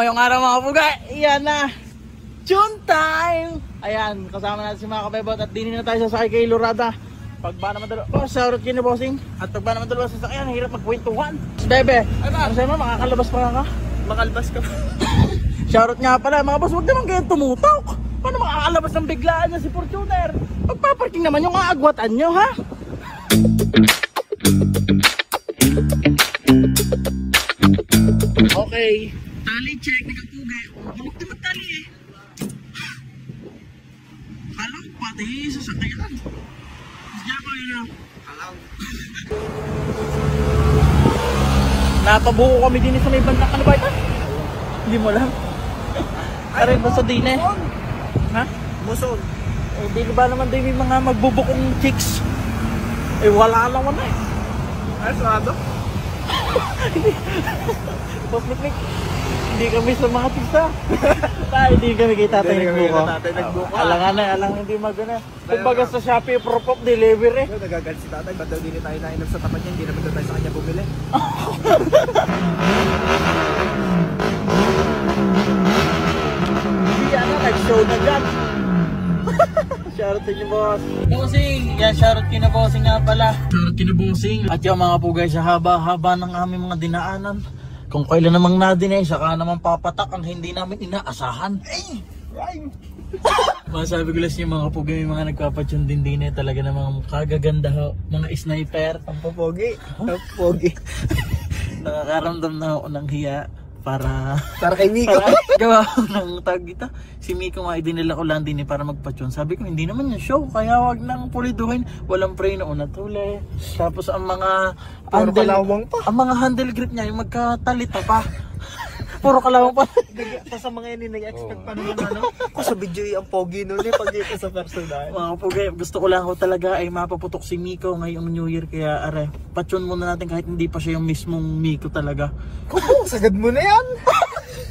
ngayong araw mga pugay. Iyan na. Tune time! Ayan, kasama natin si mga kabebot at dinin na tayo sa sakay kay Lurada. Pagba naman dalawa, shoutout kayo ni bossing. At pagba naman dalawa sa sakyan, hirap magkwentuhan. Bebe, ano sa'yo mo, makakalabas pa ka? Makalabas ka. Shoutout nga pala, mga boss, huwag naman kayo tumutok. Paano makakalabas ng biglaan niya si Fortuner? Pagpaparking naman yung aagwatan nyo, ha? Okay. Tali check, nakapugay. Bulok naman tali eh. Alam, pati sa sakyan. Diyan ko yun. Alam. Napabuko kami din sa may bandang ano ba ito? Hindi mo lang. Aray ba sa din eh? Ha? Muson. Eh di ba naman din may mga magbubukong chicks? Eh wala lang wala eh. Ay, sarado? Boss Mikmik, hindi kami sa mga tisa. Hindi kami kay tatay nagbuko. Alangan na, alang hindi magana. Kumbaga sa Shopee Propop delivery. Nagagalit si tatay, ba't daw din tayo nainom sa tapat niya, hindi naman daw tayo sa kanya bumili. Hindi yan na, nag-show na dyan. Shoutout niyo boss. Bossing! Yan, shoutout kina bossing nga pala. Shoutout kina bossing. At yung mga pugay sa haba-haba ng aming mga dinaanan. Kung kailan namang nadinay, saka naman papatak ang hindi namin inaasahan. Ay! Rhyme! Masabi ko lang yung mga pugay, yung mga nagpapatyon din talaga namang kagaganda ho. Mga sniper. Ang popogi. Ang pogi. Nakakaramdam na ako ng hiya. Para kay Miko. Gawa ko ng tag ito. Si Miko nga idinala ko lang din para magpatyon. Sabi ko hindi naman yung show, kaya wag nang puliduhin. Walang pre na una tuli. Tapos ang mga kalawang pa. Ang mga handle grip niya yung magkatalita pa. Puro kalawang pa. Pa sa mga yun, nag-expect pa naman ano. Ako sa video ang pogi nun eh, pag ito sa personal. Mga pugay, gusto ko lang ho talaga ay mapaputok si Miko ngayong New Year. Kaya are, patyon muna natin kahit hindi pa siya yung mismong Miko talaga. Kuko, sagad mo na yan.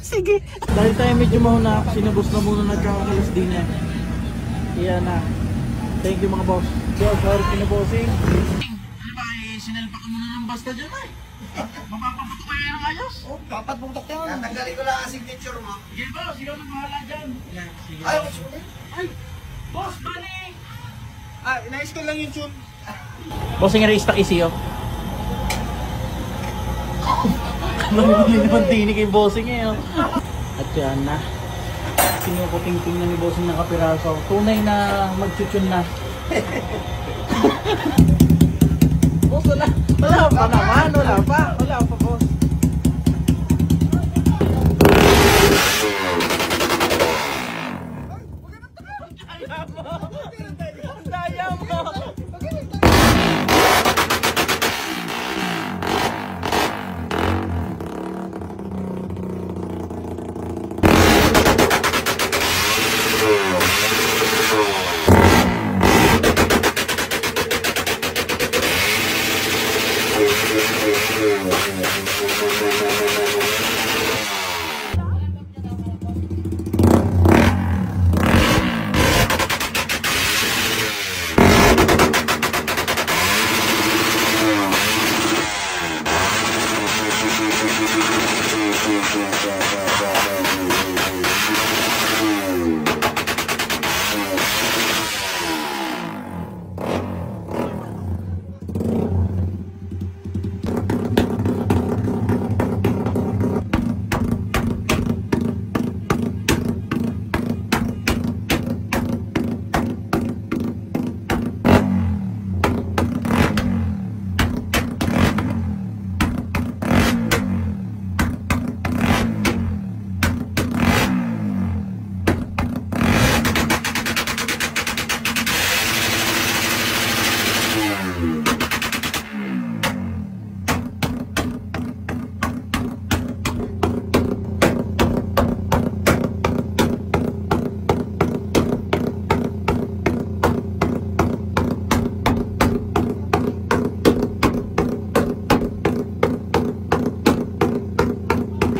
Sige. Dahil tayo medyo mahuna, sinubos na muna nagkakalas din yan. Kaya na. Thank you mga boss. Boss, sorry kinabossing. Ay, sinalpa ka muna ng basta dyan ay. Mapapaputok kaya ng ayos? Oh, dapat putok yan. Natanggalin ko lang ang signature mo. Sige boss, ikaw na bahala dyan. Sige. Ay, boss, bali! Inayos ko lang yung tune. Bossing na-restock isiyo. Hindi naman tinig kay bossing eh. Oh. At yan na. Sinukuting-ting na ni bossing ng kapiraso. Tunay na magchuchun na. Boss, wala pa naman. Wala pa boss. Daya mo.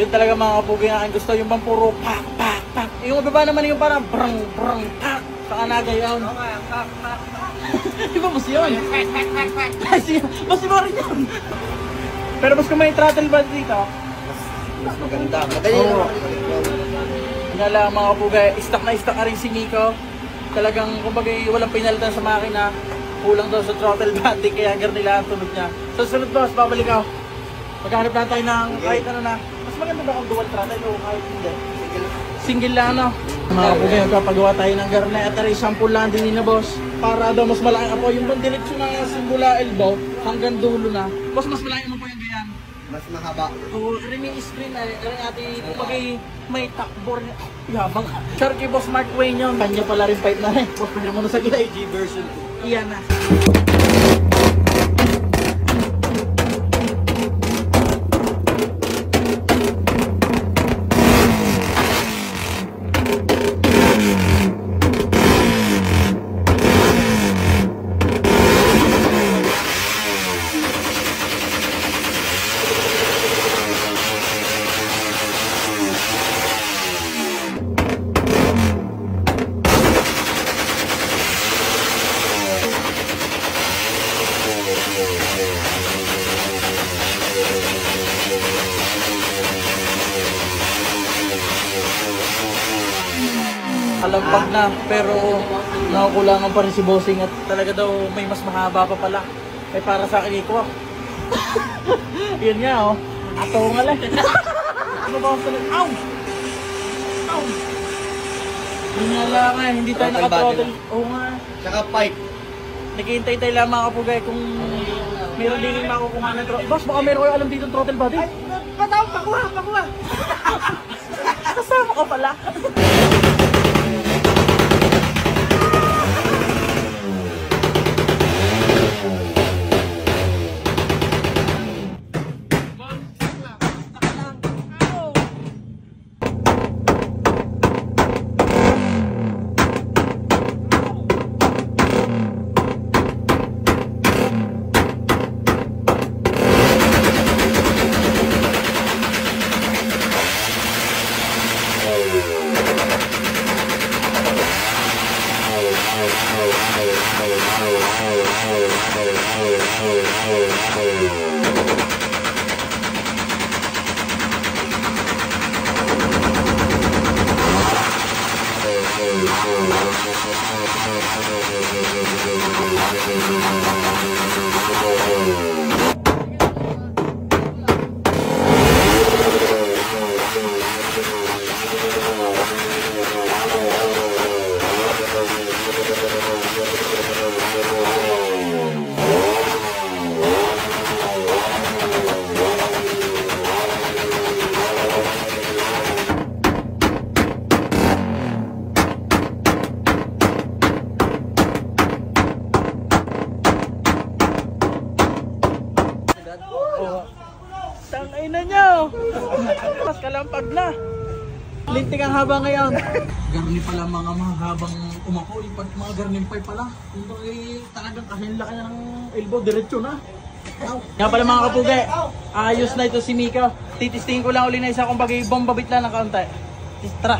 Yun talaga mga kapugi na aking gusto, yung bang puro pak, pak, pak. Yung baba naman yung parang brang, brang, pak. Sa kanagay yun. Pak, pak. Di ba mas yun? Mas iba rin yun. Pero mas kung may throttle ba dito? Mas maganda. Madali Oo. lang. Nga lang mga kapugay, stock na rin si Nico. Talagang kumbaga walang pinalitan sa makina. Kulang daw sa throttle body kaya nila ang tunog niya. So sunod boss, babalik ako. Maghanap na tayo ng kahit ano na. Mas maganda ba kung dual throttle o kahit hindi? Single lang ano. Mga kapugay, magpapagawa tayo ng garnet at aray sample lang din na boss. Para daw mas malaki ako yung bandiretso na simula elbow hanggang dulo na. Boss, mas malaki mo po yung ganyan. Mas mahaba. Oo, rin yung screen ay ati kapag may takbo rin. Yabang. Sharky Boss Mark Wayne yun. Kanya pala rin fight na rin. Boss, pwede mo na sa gilay. G version 2. Iyan na. Alampag na, pero nakukulangan pa rin si Bossing at talaga daw may mas mahaba pa pala. Ay para sa akin iko. Yun nga oh. Ato nga lang. Ano ba ang salag? Ow! Ow! Yun nga lang eh, hindi tayo Throttle naka-throttle. body Oo nga. Tsaka pipe. Naghihintay tayo lang mga kapugay kung meron din yung makukuha ng throttle. Boss, baka meron kayo alam dito ng throttle body? Pataw, pakuha! Kasama ko pala. Tangina nyo! Mas kalampag na! Lintik ang haba ngayon. Garni pala mga mahabang umako. Pag mga garnimpay pala. Kung talagang kahit laki na ng elbow, diretso na. Nga pala mga kapugay, ayos na ito si Mika. Titistingin ko lang uli na isa kung bagay bombabit lang ng kaunti. Tara!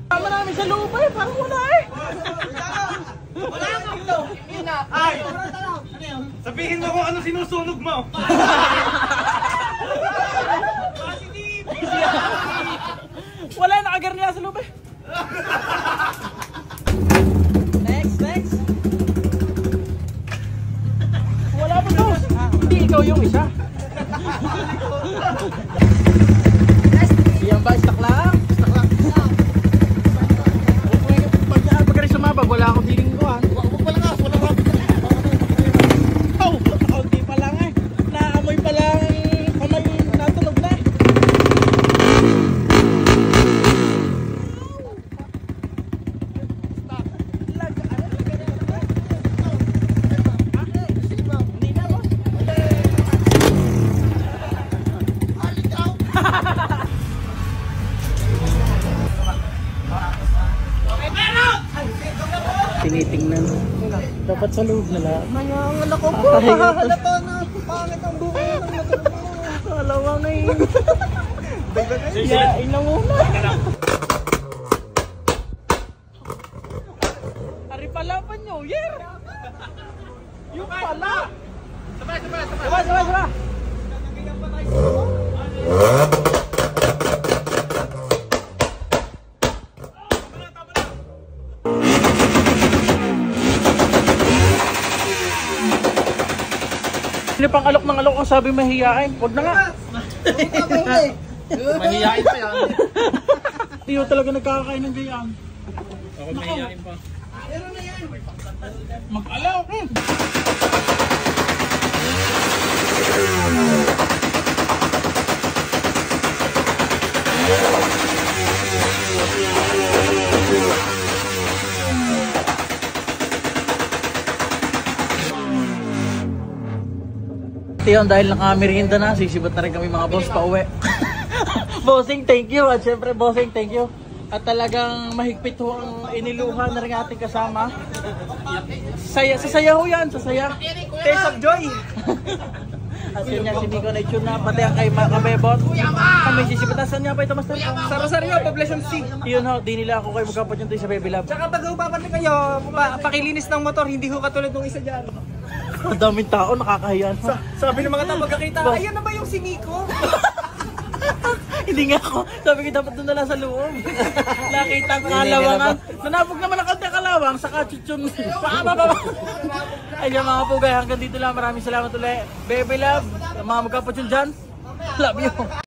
Tama namin sa lupa eh, parang wala eh. Wala ka dito. Ay! Sabihin mo kung ano sinusunog mo. Wala, nakagarniya sa lupa eh. Next. Naligaw yung isa. Yan ba? Stock lang? Stock lang. Pag rin sumabag, wala akong diling ko ha. Huwag pala ka, wala ka. Oh, kaunti pa lang eh. Naamoy pa lang kamay natunog na. Tinitingnan. Dapat sa loob na lang. Mayangan ako po. Halata na. Pangit ang buko ng motor mo. Alawa ngayon. Bay-bay. Yain na muna. Ari pala pa New Year. Yung pala. Sabay. Sino pang alok ng alok ang sabi mahihain? Huwag na nga. Mahihain pa yan. Tiyo talaga nagkakain ng gayaan. Ako mahihain pa. Mag-alok. Yun, dahil nakamerienda na, sisibat na rin kami mga boss pa uwi. Bossing, thank you. At syempre, bossing, thank you. At talagang mahigpit ho ang iniluha na rin ating kasama. Sasaya ho yan, sasaya. Taste of joy. At yun yan, si Miko na itune na, pati ang kay Makabebot. Kami sisibatan, saan nga pa ito, Master? Sa Rosario, Poblacion C. Yun ho, di nila ako kayo magkapat yung sa Baby Lab. Tsaka pag upapatin kayo, pakilinis ng motor, hindi ho katulad ng isa dyan. Ang daming tao, nakakahiyan. Sabi ng mga tao magkakita, ayan na ba yung si Miko? Hindi nga ako. Sabi ko dapat doon na lang sa loob. Nakita ang kalawangan. Nanabog naman ang kanta kalawang sa kachuchun. Ayun mga pugay, hanggang dito lang. Maraming salamat ulit. Baby Love, mga magkapatsyun dyan. Love you.